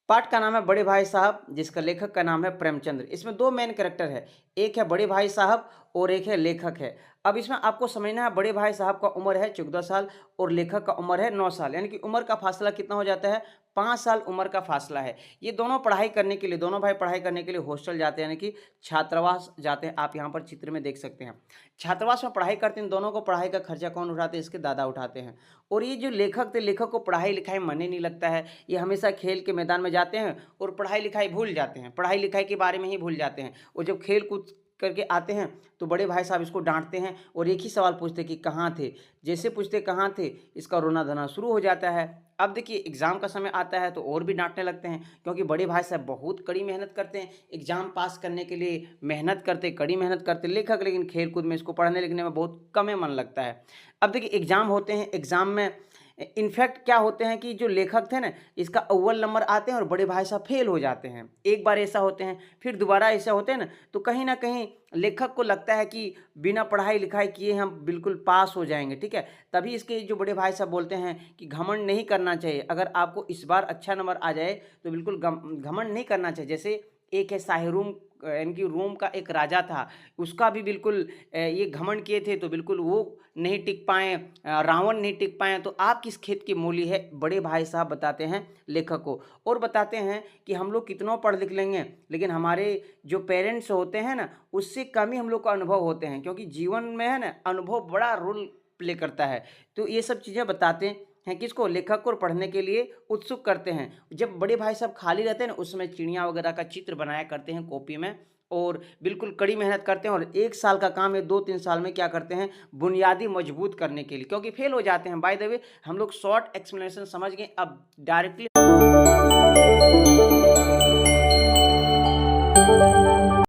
पाठ का नाम है बड़े भाई साहब, जिसका लेखक का नाम है प्रेमचंद्र। इसमें 2 मेन कैरेक्टर है, एक है बड़े भाई साहब और एक है लेखक है। अब इसमें आपको समझना है बड़े भाई साहब का उम्र है 14 साल और लेखक का उम्र है 9 साल, यानी कि उम्र का फासला कितना हो जाता है 5 साल उम्र का फासला है। ये दोनों पढ़ाई करने के लिए, दोनों भाई पढ़ाई करने के लिए हॉस्टल जाते हैं, यानी कि छात्रावास जाते हैं। आप यहाँ पर चित्र में देख सकते हैं। छात्रावास में पढ़ाई करते हैं, दोनों को पढ़ाई का खर्चा कौन उठाते हैं? इसके दादा उठाते हैं। और ये जो लेखक थे, लेखक को पढ़ाई-लिखाई मन ही नहीं लगता है। ये हमेशा खेल के मैदान में जाते हैं और पढ़ाई-लिखाई भूल जाते हैं, पढ़ाई-लिखाई के बारे में ही भूल जाते हैं। और जब खेल-कूद करके आते हैं तो बड़े भाई साहब इसको डाँटते हैं और एक ही सवाल पूछते हैं कि कहाँ थे? जैसे पूछते कहाँ थे, इसका रोना-धोना शुरू हो जाता है। अब देखिए एग्ज़ाम का समय आता है तो और भी डाँटने लगते हैं, क्योंकि बड़े भाई साहब बहुत कड़ी मेहनत करते हैं, एग्ज़ाम पास करने के लिए मेहनत करते, कड़ी मेहनत करते। लेखक लेकिन खेल-कूद में, इसको पढ़ने-लिखने में बहुत कम ही मन लगता है। अब देखिए एग्ज़ाम होते हैं, एग्ज़ाम में इनफैक्ट क्या होते हैं कि जो लेखक थे ना, इसका अव्वल नंबर आते हैं और बड़े भाई साहब फेल हो जाते हैं। एक बार ऐसा होते हैं, फिर दोबारा ऐसा होते हैं ना, तो कहीं न कहीं लेखक को लगता है कि बिना पढ़ाई-लिखाई किए हम बिल्कुल पास हो जाएँगे, ठीक है? तभी इसके जो बड़े भाई साहब बोलते हैं कि घमंड नहीं करना चाहिए। अगर आपको इस बार अच्छा नंबर आ जाए तो बिल्कुल घमंड नहीं करना चाहिए। जैसे एक है शाहीरूम, यानी कि रोम का एक राजा था, उसका भी बिल्कुल ये घमंड किए थे तो बिल्कुल वो नहीं टिक पाए, रावण नहीं टिक पाए। तो आप किस खेत की मूली है? बड़े भाई साहब बताते हैं लेखक को, और बताते हैं कि हम लोग कितनों पढ़ लिख लेंगे, लेकिन हमारे जो पेरेंट्स होते हैं ना, उससे कम ही हम लोग को अनुभव होते हैं, क्योंकि जीवन में है ना अनुभव बड़ा रोल प्ले करता है। तो ये सब चीज़ें बताते हैं किसको? लेखक को, पढ़ने के लिए उत्सुक करते हैं। जब बड़े भाई साहब खाली रहते हैं ना, उस समय चिड़िया वगैरह का चित्र बनाया करते हैं कॉपी में, और बिल्कुल कड़ी मेहनत करते हैं, और 1 साल का काम है 2-3 साल में क्या करते हैं, बुनियादी मजबूत करने के लिए, क्योंकि फेल हो जाते हैं। बाय द वे हम लोग शॉर्ट एक्सप्लेनेशन समझ गए, अब डायरेक्टली